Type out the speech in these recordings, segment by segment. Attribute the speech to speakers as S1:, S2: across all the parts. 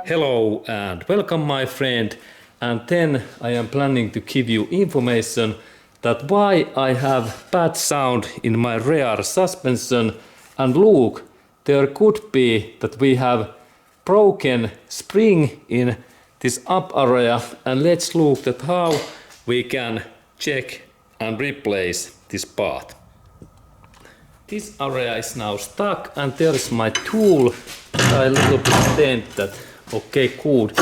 S1: Hello and welcome my friend, and then I am planning to give you information that why I have bad sound in my rear suspension, and look, there could be that we have broken spring in this up area, and let's look at how we can check and replace this part. This area is now stuck and there is my tool that I a little bit dent that. Okay, good.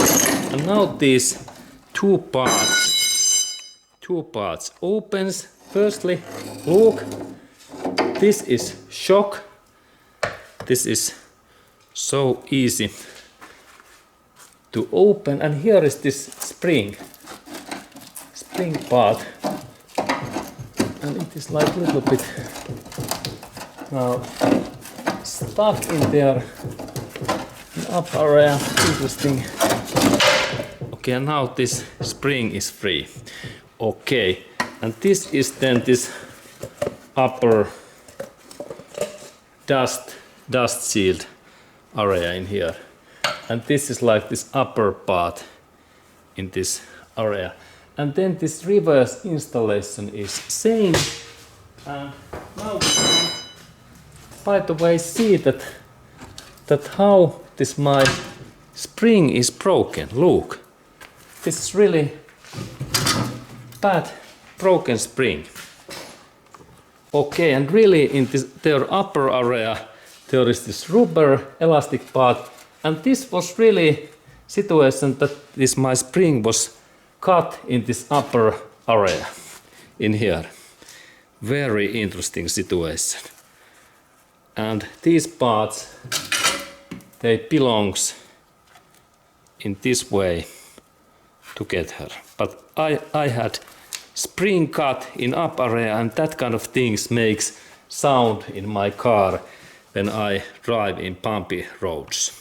S1: And now these two parts opens. Firstly, look, this is shock. This is so easy to open, and here is this spring part, and it is like a little bit now stuck in there. Up area, interesting. Okay, and now this spring is free. Okay, and this is then this upper dust shield area in here, and this is like this upper part in this area, and then this reverse installation is same. And now we can, by the way, see that how this my spring is broken. Look, this is really bad broken spring. Okay, and really in this their upper area there is this rubber elastic part, and this was really situation that this my spring was cut in this upper area in here. Very interesting situation. And these parts, they belongs in this way together. But I had spring cut in up area, and that kind of things makes sound in my car when I drive in bumpy roads.